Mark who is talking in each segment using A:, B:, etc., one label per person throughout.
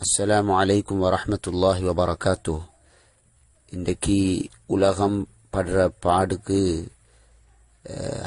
A: அஸ்ஸலாமு அலைக்கும் வரஹ்மத்துல்லாஹி வபரகாத்துஹ். இன்றைக்கு உலகம் படுற பாடுக்கு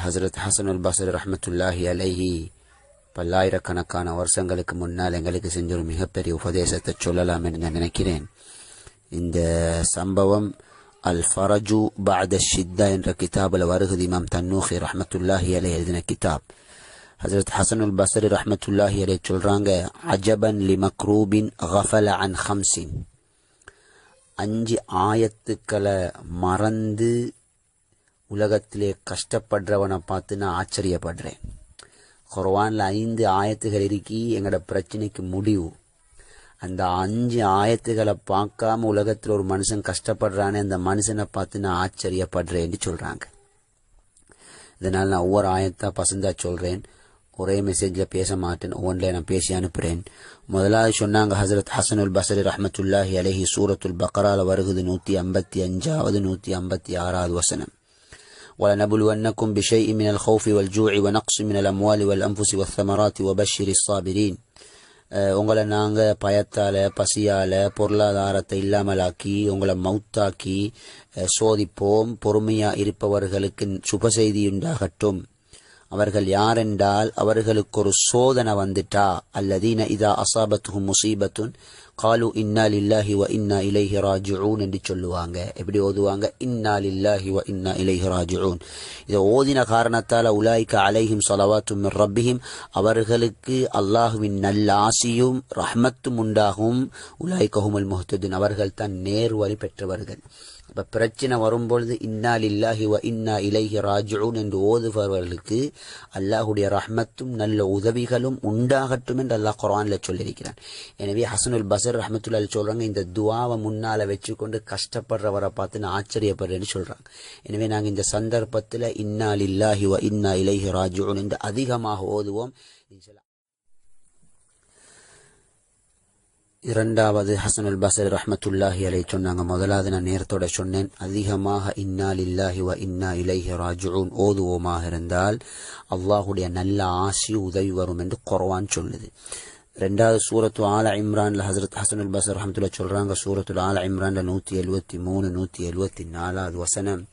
A: ஹசரத் ஹசனுல் பஸ்ரி ரஹ்மத்துல்லாஹி அலைஹி பல்லாயிரக்கணக்கான வருஷங்களுக்கு முன்னால் எங்களுக்கு செஞ்ச ஒரு மிகப்பெரிய உபதேசத்தை சொல்லலாம் என்று நான் நினைக்கிறேன். இந்த சம்பவம் அல் ஃபரஜு பஅத ஷித்தா என்ற கிதாபில் வருகிறது. இமாம் தன்னூஹி ரஹ்மத்துல்லாஹி அலைஹி எழுதின கிதாப். ஹசரத் ஹசனுல் பஸ்ரி ரஹ்மத்துல்லாஹி அலைஹி சொல்றாங்க, அஜபன் லி மக்ரூபின் கஃபல அன் ஹம்சின். 5 ஆயத்துக்களை மறந்து உலகத்திலே கஷ்டப்படுறவனை பார்த்து நான் ஆச்சரியப்படுறேன். குர்ஆன்ல 5 ஆயத்துகள் இருக்கி எங்களோட பிரச்சனைக்கு முடிவு. அந்த 5 ஆயத்துகளை பார்க்காம உலகத்தில் ஒரு மனுஷன் கஷ்டப்படுறானே, அந்த மனுஷனை பார்த்து நான் ஆச்சரியப்படுறேன்னு சொல்றாங்க. இதனால் நான் ஒவ்வொரு ஆயத்தா பசந்தா சொல்றேன். ஒரே மெசேஜ்ல பேச மாட்டேன், ஒவ்வொன்றில் நான் பேசி அனுப்புறேன். முதலாவது சொன்னாங்க ஹசரத் ஹசனுல் பஸ்ரி ரஹ்மத்துல்லாஹி அலைஹி சூரத்துல் பக்ரால வருகிறது 155வது 156வது வசனம். وَلَنَبْلُوَنَّكُمْ بِشَيْءٍ مِنَ الْخَوْفِ وَالْجُوعِ وَنَقْصٍ مِنَ الْأَمْوَالِ وَالْأَنْفُسِ وَالثَّمَرَاتِ وَبَشِّرِ الصَّابِرِينَ. உங்களை நாங்கள் பயத்தால பசியால பொருளாதாரத்தை இல்லாமலாக்கி உங்களை மௌத்தாக்கி சோதிப்போம். பொறுமையா இருப்பவர்களுக்கு சுப செய்தி உண்டாகட்டும். அவர்கள் யாரென்றால், அவர்களுக்கு ஒரு சோதனை வந்துட்டா, அல்லதீன இதா அசாபத்துஹும் முசீபத்துன் காலு இன்னா லில்லாஹி வ இன்னா இலைஹி ராஜிஊன் என்று சொல்லுவாங்க. எப்படி ஓதுவாங்க? இன்னா லில்லாஹி வ இன்னா இலைஹி ராஜிஊன். இதை ஓதின காரணத்தால் உலாய்க அலைஹிம் ஸலவாத்தும் மிர் ரப்பிஹிம், அவர்களுக்கு அல்லாஹுவின் நல்ல ஆசியும் ரஹ்மத்தும் உண்டாகும். உலாய்க ஹுமுல் முஹ்ததுன், அவர்கள் தான் நேர்வழி பெற்றவர்கள். அப்ப பிரச்சனை வரும்பொழுது இன்னா லில்லாஹி வ இன்னா இலைஹி ராஜிஊன் என்று ஓதுபவர்களுக்கு அல்லாஹுடைய ரஹ்மத்தும் நல்ல உதவிகளும் உண்டாகட்டும் என்று அல்லாஹ் குர்ஆன்ல சொல்லியிருக்கிறான். எனவே ஹசனுல் பஸ்ரி ரஹ்மத்துல்லாஹி சொல்றாங்க, இந்த துஆவை முன்னால வச்சுக்கொண்டு கஷ்டப்படுறவரை பார்த்து நான் ஆச்சரியப்படுறேன்னு சொல்றாங்க. எனவே நாங்கள் இந்த சந்தர்ப்பத்தில் இன்னா லில்லாஹி வ இன்னா இலைஹி ராஜிஊன் என்று அதிகமாக ஓதுவோம். இரண்டாவது ஹசனுல் பஸ்ரி ரஹ்மத்துல்லாஹி அலைஹி சொன்னாங்க, முதலாவது நான் நேரத்தோட சொன்னேன், அதிகமாக இன்னா லில்லாஹி வ இன்னா இலைஹி ராஜிஊன் ஓதுவோமாக இருந்தால் அல்லாஹுடைய நல்ல ஆசி உதவி வரும் என்று குர்ஆன் சொல்லுது. ரெண்டாவது சூரத்து ஆல இம்ரான்ல ஹசரத் ஹசனுல் பஸ்ரி ரஹ்மத்துல்லாஹி சொல்றாங்க, சூரத்துல் ஆல இம்ரான்ல 173 174வது வசனம்.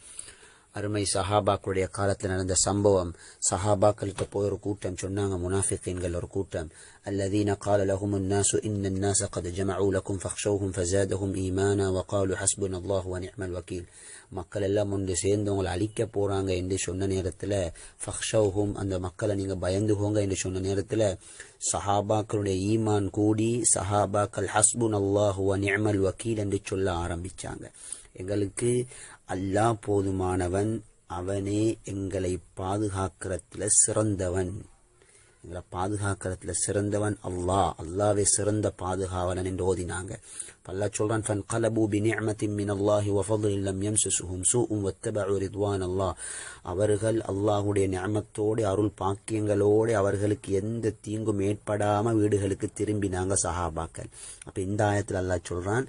A: அருமை சஹாபாக்களுடைய காலத்தில் நடந்த சம்பவம். சஹாபாக்களுக்கு போய் ஒரு கூட்டம் சொன்னாங்க, முனாஃபிகீன்கள் ஒரு கூட்டம். الذين قال لهم الناس إن الناس قد جمعوا لكم فاخشوهم فزادهم إيمانا وقالوا حسبنا الله ونعم الوكيل. மக்கள் எல்லாம் ஒன்று சேர்ந்து உங்களை அழிக்க போறாங்க என்று சொன்ன நேரத்தில் ஃபக்ஷௌஹும், அந்த மக்களை நீங்க பயந்துகோங்க என்று சொன்ன நேரத்தில் சஹாபாக்களுடைய ஈமான் கூடி சஹாபாக்கள் ஹஸ்புன் அல்லாஹு வ நிஅமல் வக்கீல் என்று சொல்ல ஆரம்பிச்சாங்க. எங்களுக்கு அல்லாஹ் போதுமானவன், அவனே எங்களை பாதுகாக்கிறதுல சிறந்தவன், எங்களை பாதுகாக்கிறதுல சிறந்தவன் அல்லாஹ், அல்லாஹ்வே சிறந்த பாதுகாவலன் என்று ஓதினாங்க. அல்லாஹ் சொல்றான், ஃபன்கலபு பிநிஅமத்தின் மினல்லாஹி வ ஃபضலின் லம் யம்சஸுஹும் சூஉன் வத்தபஉ ரிضوانல்லாஹ். அவர்கள் அல்லாஹ்வுடைய நிஅமத்தோடு அருள் பாக்கியங்களோடு அவர்களுக்கு எந்த தீங்கும் ஏற்படாம வீடுகளுக்கு திரும்பினாங்க சஹாபாக்கள். அப்ப இந்த ஆயத்தில் அல்லாஹ் சொல்றான்,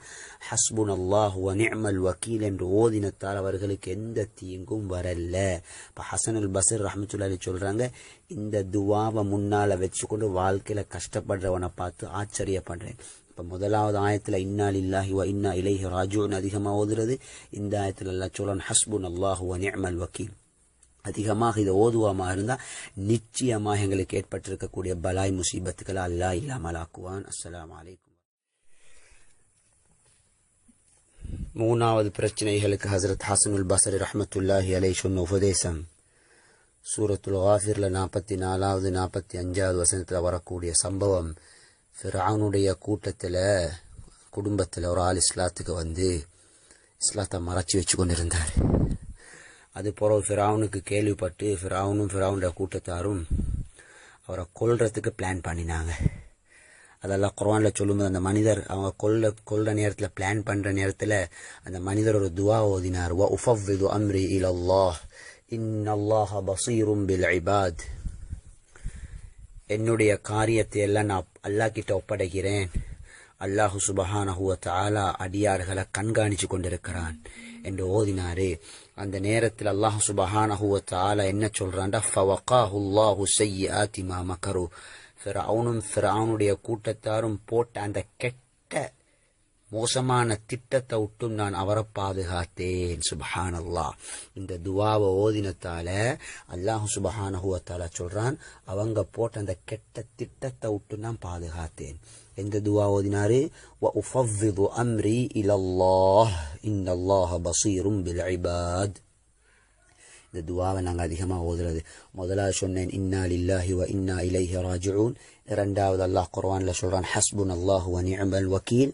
A: ஹஸ்புனல்லாஹு வ நிஅமல் வக்கீல் என்று ஓதினத்தால் அவர்களுக்கு எந்த தீங்கும் வரல. இப்ப ஹசனுல் பஸ்ரி ரஹ்மத்துல்லாஹி சொல்றாங்க, இந்த துஆவை முன்னால வச்சுக்கொண்டு வாழ்க்கையில கஷ்டப்படுறவனை பார்த்து ஆச்சரியப்படுறேன். இப்ப முதலாவது ஆயத்துல இன்னா லில்லாஹி வ இன்னா இலைஹி ராஜிஊன் அதிகமா ஓதுறது. இந்த ஆயத்துல அல்லாஹ் சொல்றான், ஹஸ்புனல்லாஹு வ நிஅமல் வக்கீல். அதிகமாக இதை ஓதுவாமாக இருந்தா நிச்சயமாக எங்களுக்கு ஏற்பட்டிருக்கக்கூடிய பலாய் முசீபத்துக்களை அல்லாஹ் இல்லாமல் ஆக்குவான். அஸ்ஸலாமு அலைக்கும். மூணாவது பிரச்சனைகளுக்கு ஹசரத் ஹசனுல் பஸ்ரி ரஹ்மத்துல்லாஹி அலைஹி சொன்ன உபதேசம் சூரத்துல் காஃபிர்ல 44வது 45வது வசனத்தில் வரக்கூடிய சம்பவம். ஃபிரௌனுடைய கூட்டத்தில் குடும்பத்தில் ஒரு ஆள் இஸ்லாத்துக்கு வந்து இஸ்லாத்தை மறைச்சி வச்சு கொண்டிருந்தார். அது பிறகு ஃபிரௌனுக்கு கேள்விப்பட்டு ஃபிரௌனும் ஃபிரௌனுடைய கூட்டத்தாரும் அவரை கொல்றதுக்கு பிளான் பண்ணினாங்க. அதெல்லாம் குர்ஆன்ல சொல்லும்போது அந்த மனிதர் அவங்க கொல்ற நேரத்தில் பிளான் பண்ற நேரத்தில் அந்த மனிதர் ஒரு துஆ ஓதினார், வ உஃபவ்விது அம்ரி இலல்லாஹ் இன்னல்லாஹ பஸீரும் பில் இபாத். என்னுடைய காரியத்தை எல்லாம் நான் அல்லாஹ் கிட்ட ஒப்படைக்கிறேன். அல்லாஹு சுப்ஹானஹு வ தஆலா அடியார்களை கண்காணிச்சு கொண்டிருக்கிறான் என்று ஓதினாரு. அந்த நேரத்தில் அல்லாஹ் சுப்ஹானஹு வ தஆலா என்ன சொல்றான்டா, ஃபவகாஹுல்லாஹு ஸய்யிஆத்தி மா மக்கரு. ஃபிரௌனும் ஃபிரௌனுடைய கூட்டத்தாரும் போட்ட அந்த கெட்ட கெட்ட மோசமான திட்டத்தை விட்டும் நான் அவரை பாதுகாத்தேன். சுப்ஹானல்லாஹ். இந்த துவாவை ஓதினத்தால அல்லாஹ் சுப்ஹானஹு வ தஆலா சொல்றான், அவங்க போட்ட அந்த கெட்ட திட்டத்தை விட்டு நான் பாதுகாத்தேன். எந்த துவா ஓதினாரு? வ உஃபவ்விது அம்ரி இலல்லாஹ் இன்னல்லாஹ பஸீரும் பில் இபாத். இந்த துவாவை நாங்கள் அதிகமாக ஓதுறது. முதலாவது சொன்னேன் இன்னா லில்லாஹி வ இன்னா இலைஹி ராஜிஊன். இரண்டாவது அல்லாஹ் குர்ஆன்ல சொல்றான் ஹஸ்புனல்லாஹு வ நிஅமல் வக்கீல்.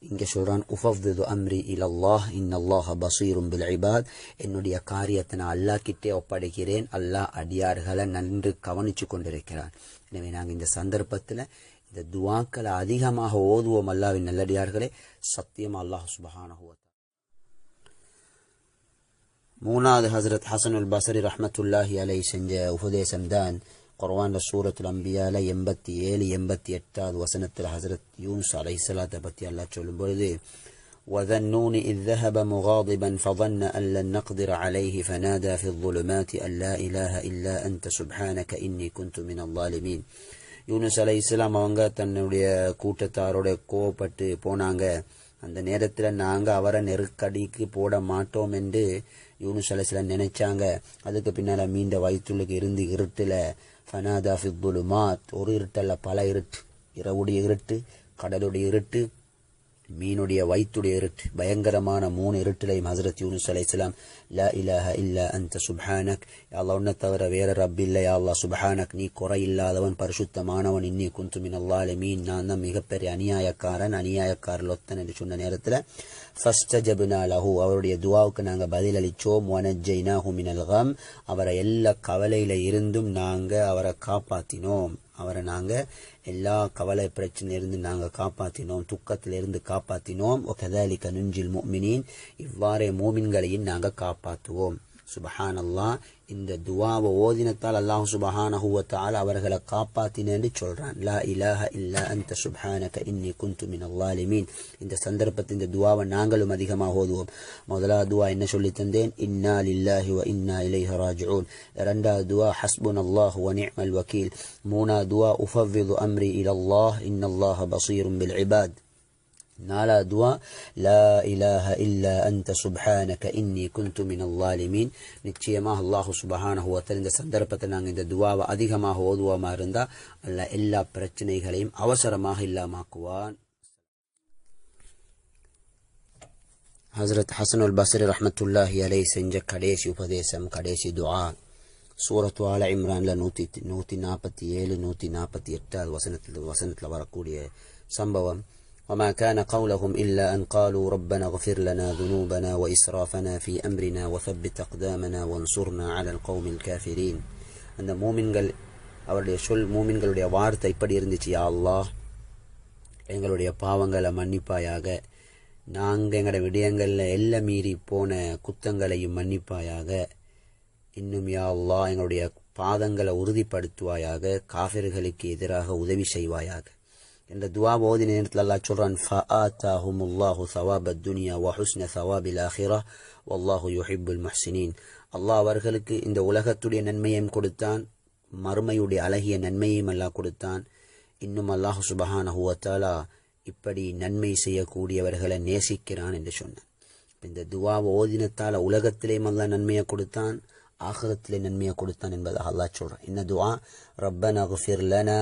A: இங்கே சொல்றான் உஃபவ்விது அம்ரி இலல்லாஹ் இன்னல்லாஹ பஸீரும் பில் இபாத். என்னுடைய காரியத்தை நான் அல்லாஹ் கிட்டே ஒப்படைக்கிறேன், அல்லாஹ் அடியார்களை நன்கு கவனிச்சு கொண்டிருக்கிறான். எனவே நாங்கள் இந்த சந்தர்ப்பத்தில் இந்த துவாக்களை அதிகமாக ஓதுவோம். அல்லாஹ்வின் நல்லடியார்களே, சத்தியமா அல்லாஹ் சுப்ஹானஹு வ தஆலா. மூணாவது ஹஸ்ரத் ஹசனுல் பஸ்ரி ரஹ்மத்துல்லாஹி அலைஹி செஞ்ச உபதேசம் தான் குர்ஆன்ல சூரத்துல் அம்பியால 87 88வது வசனத்தில் ஹஸ்ரத் யூனுஸ் அலைஹிஸ்ஸலாத்தை பற்றி அல்லாஹ் சொல்லும் பொழுது وَذَنُّونِ إِذْ ذَهَبَ مُغَاضِبًا فَظَنَّ أَن لَّن نَّقْدِرَ عَلَيْهِ فَنَادَى فِي الظُّلُمَاتِ أَن لَّا إِلَٰهَ إِلَّا أَنتَ سُبْحَانَكَ إِنِّي كُنتُ مِنَ الظَّالِمِينَ. யூனுஸ் அலைஹிஸ்ஸலாம் அவங்க தன்னுடைய கூட்டத்தாரோட கோவப்பட்டு போனாங்க. அந்த நேரத்தில் நாங்கள் அவரை நெருக்கடிக்கு போட மாட்டோம் என்று யூனுஸ் அலைஹிஸ்ஸலாம் நினைச்சாங்க. அதுக்கு பின்னால் மீண்ட வயிற்றுக்கு இருந்து இருட்டில் ஃபனாதா ஃபி ظுலுமாத், ஒரு இருட்டல்ல பல இருட்டு, இரவுடைய இருட்டு, கடலுடைய இருட்டு, மீனுடைய வயிற்றுடைய இருட்டு, பயங்கரமான 3 இருட்டிலையும் ஹஸ்ரத் யூனுஸ் அலைஹிஸ்ஸலாம் லா இலாஹ இல்லா அன்த சுப்ஹானக், யா அல்லாஹ் உன்னை தவிர வேற ரப் இல்லை, யா அல்லாஹ் சுப்ஹானக் நீ குறை இல்லாதவன், பரிசுத்தமானவன், இன்னி குன்து மினல் ஸாலிமீன் நான் தான் மிகப்பெரிய அநியாயக்காரன் ஒத்தன் என்று சொன்ன நேரத்தில் ஃபஸ்தஜப்னா லஹு அவருடைய துவாவுக்கு நாங்கள் பதிலளித்தோம். வனஜ்ஜைனாஹு மினல் கம் அவரை எல்லா கவலையில இருந்தும் நாங்கள் அவரை காப்பாற்றினோம். அவரை நாங்கள் எல்லா கவலை பிரச்சனையிலிருந்து நாங்கள் காப்பாற்றினோம், துக்கத்திலிருந்து காப்பாற்றினோம். ஒகதாலிக நுஞ்சில் முஃமினீன் இவ்வாறே மூமின்களையும் நாங்கள் காப்பாற்றுவோம். சுபஹானல்லாஹ். இந்த துவாவை ஓதினத்தால் அல்லாஹ் சுப்ஹானஹு வ தஆலா அவர்களை காப்பாத்தினேன்னு சொல்றான். லா இலாஹ இல்லா அன்த சுப்ஹானக இன்னி குன்து மினல் ஸாலிமீன். இந்த சந்தர்ப்பத்தில் இந்த துவாவை நாங்களும் அதிகமாக ஓதுவோம். முதலாவது துவா என்ன சொல்லி தந்தேன்? இன்னா லில்லாஹி வ இன்னா இலைஹி ராஜிஊன். இரண்டாவது துவா ஹஸ்புனல்லாஹு வ நிஅமல் வக்கீல். மூணாவது துவா உஃபவ்விது அம்ரி இலல்லாஹ் இன்னல்லாஹ பஸீரும் பில் இபாத். நாலாவது துவா லா இலாஹ இல்லா அன்த சுப்ஹானக இன்னி குன்து மினல் ஸாலிமீன். நிச்சயமாக அல்லாஹ் சுப்ஹானஹு வ தஆலா இந்த சந்தர்ப்பத்தில் நாங்கள் இந்த துவாவை அதிகமாக ஓதுவோமா இருந்தால் அல்லாஹ் எல்லா பிரச்சனைகளையும் அவசரமாக இல்லாமாக்குவான். ஹஸ்ரத் ஹசனுல் பஸ்ரி ரஹ்மத்துல்லாஹி அலைஹி செஞ்ச கடைசி உபதேசம், கடைசி துஆ சூரத்து ஆல இம்ரான்ல 147 148 வசனத்தில் வரக்கூடிய சம்பவம். وما كان قولهم إلا أن قالوا ربنا اغفر لنا ذنوبنا وإسرافنا في أمرنا وثبت أقدامنا وانصرنا على القوم الكافرين. அந்த மூமின்கள் அவருடைய மூமின்களுடைய வார்த்தை இப்படி இருந்துச்சு, யா அல்லாஹ் எங்களுடைய பாவங்களை மன்னிப்பாயாக, நாங்கள் எங்களோட விடயங்களில் எல்லாம் மீறி போன குத்தங்களையும் மன்னிப்பாயாக, இன்னும் யா அல்லாஹ் எங்களுடைய பாதங்களை உறுதிப்படுத்துவாயாக, காஃபிர்களுக்கு எதிராக உதவி செய்வாயாக என்ற துவா ஓதின நேரத்தில் அல்லாஹ் சொல்றான் ஃபஆதாஹுமுல்லாஹு ஸவாபத் துன்யா வ ஹுஸ்ன ஸவாபில் ஆখিরাহ வல்லாஹு யுஹிப்புல் முஹ்ஸினீன். அல்லாஹ் அவர்களுக்கு இந்த உலகத்துடைய நன்மையையும் கொடுத்தான், மறுமையுடைய அழகிய நன்மையையும் அல்லாஹ் கொடுத்தான். இன்னும் அல்லாஹ் சுப்ஹானஹு வ தஆலா இப்படி நன்மை செய்யக்கூடியவர்களை நேசிக்கிறான் என்று சொன்னான். இந்த துவாவை ஓதினத்தால் உலகத்திலேயும் அல்லாஹ் நன்மையை கொடுத்தான், ஆகிரத்திலே நன்மையை கொடுத்தான் என்பதாக அல்லாஹ் சொல்றான். என்ன துஆ? ரப்பனா இக்ஃபிர் லனா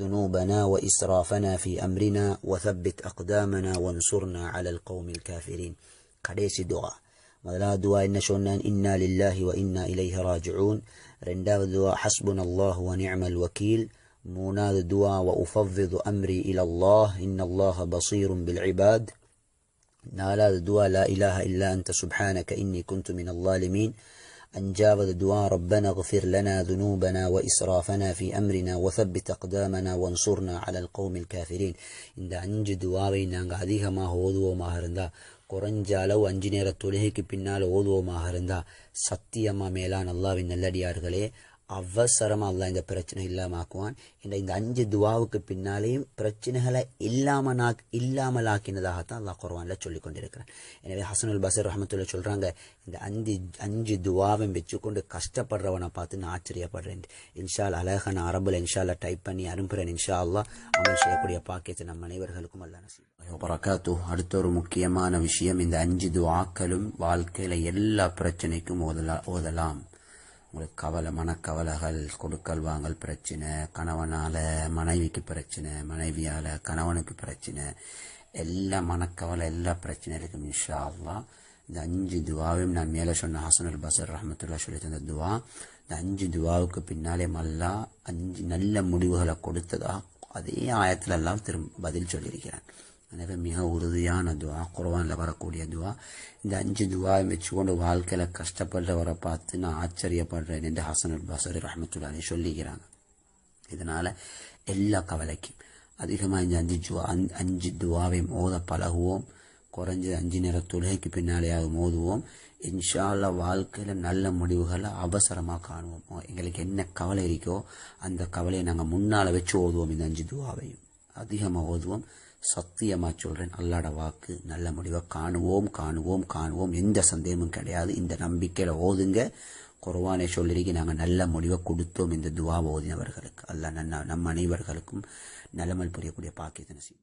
A: ذنوبنا وإسرافنا في أمرنا وثبت أقدامنا وانصرنا على القوم الكافرين. கடைசி துஆ. முதலாவது துஆ என்ன சொன்னான்? இன்னா லில்லாஹி வ இன்னா இலைஹி ராஜிஊன். இரண்டாவது துஆ ஹஸ்புனல்லாஹு வ நிஅமல் வக்கீல். மூணாவது துஆ வ உஃபவ்விது அம்ரி இலல்லாஹ் இன்னல்லாஹ பஸீரும் பில் இபாத். நாலாவது துஆ லா இலாஹ இல்லா அன்த சுப்ஹானக இன்னி குன்து மினல் ஸாலிமீன். அஞ்சாவது துஆ ரப்பனா இக்ஃபிர் லனா ذنوبنا وإسرافنا في أمرنا وثبت أقدامنا وانصرنا على القوم الكافرين. இந்த 5 துஆவை நாங்கள் அதிகமாக ஓதுவோமாக இருந்தால், குறைஞ்ச அளவு 5 நேர தொழுகைக்கு பின்னால் ஓதுவோமாக இருந்தால், சத்தியமா மேலான அல்லாஹ்வின் நல்லடியார்களே அவசரமா அல்லாஹ் இந்த பிரச்சனை இல்லாமக்குவான். இந்த 5 துவாவுக்கு பின்னாலேயும் பிரச்சனைகளை இல்லாமலாக்கினதாகத்தான் அல்லாஹ் குர்ஆன்ல சொல்லிக் கொண்டிருக்கிறான். எனவே ஹசனுல் பஸ்ரி ரஹ்மத்துல்லாஹி சொல்றாங்க, இந்த 5 துவாவை வச்சுக்கொண்டு கஷ்டப்படுறவனை பார்த்து நான் ஆச்சரியப்படுறேன். இன்ஷா அல்லாஹ் அழகான அரபுல இன்ஷா அல்லாஹ் டைப் பண்ணி அனுப்புறேன். இன்ஷா அல்லாஹ் அமல் செய்யக்கூடிய பாக்கியத்தை நம் அனைவர்களுக்கும் அல்லாஹ் நசீப் வரகாத்து. அடுத்த ஒரு முக்கியமான விஷயம், இந்த 5 துஆக்களும் வாழ்க்கையில எல்லா பிரச்சனைக்கும் ஓதலாம். உங்களுக்கு கவலை, மனக்கவலைகள், கொடுக்கல் வாங்கல் பிரச்சனை, கணவனால மனைவிக்கு பிரச்சனை, மனைவியால கணவனுக்கு பிரச்சனை, எல்லா மனக்கவலை, எல்லா பிரச்சனைகளுக்கும் இன்ஷா அல்லாஹ் இந்த 5 துவாவையும் நான் மேலே சொன்ன ஹசனுல் பஸ்ரி ரஹ்மத்துல்லாஹி சொல்லி தந்த துவா, இந்த 5 துவாவுக்கு பின்னாலே அல்லாஹ் 5 நல்ல முடிவுகளை கொடுத்ததா அதே ஆயத்துல எல்லாம் பதில் சொல்லியிருக்கிறான். எனவே மிக உறுதியான துவா, குர்ஆன்ல வரக்கூடிய துவா. இந்த 5 துவாவை வச்சுக்கொண்டு வாழ்க்கையில கஷ்டப்படுறவரை பார்த்து நான் ஆச்சரியப்படுறேன் என்று ஹசனுல் பஸ்ரி ரஹ்மத்துல்லாஹி சொல்லிக்கிறாங்க. இதனால எல்லா கவலைக்கும் அதிகமாக இந்த 5 துவாவையும் ஓத பழகுவோம். குறைஞ்சது 5 நேர தொழுகைக்கு பின்னாலேயாவது ஓதுவோம். இன்ஷா அல்லாஹ் வாழ்க்கையில நல்ல முடிவுகளை அவசரமா காணுவோம். எங்களுக்கு என்ன கவலை இருக்கோ அந்த கவலையை நாங்கள் முன்னால வச்சு ஓதுவோம். இந்த 5 துவாவையும் அதிகமாக ஓதுவோம். சத்தியமா சொல்றேன், அல்லாஹ்வோட வாக்கு, நல்ல முடிவை காணுவோம். எந்த சந்தேகமும் கிடையாது. இந்த நம்பிக்கையில ஓதுங்க. குர்ஆனை சொல்லிருக்கு, நாங்கள் நல்ல முடிவை கொடுத்தோம் இந்த துவா ஓதினவர்களுக்கு. அல்லாஹ் நம் அனைவர்களுக்கும் நலமல் புரியக்கூடிய பாக்கியத்தை நசீப்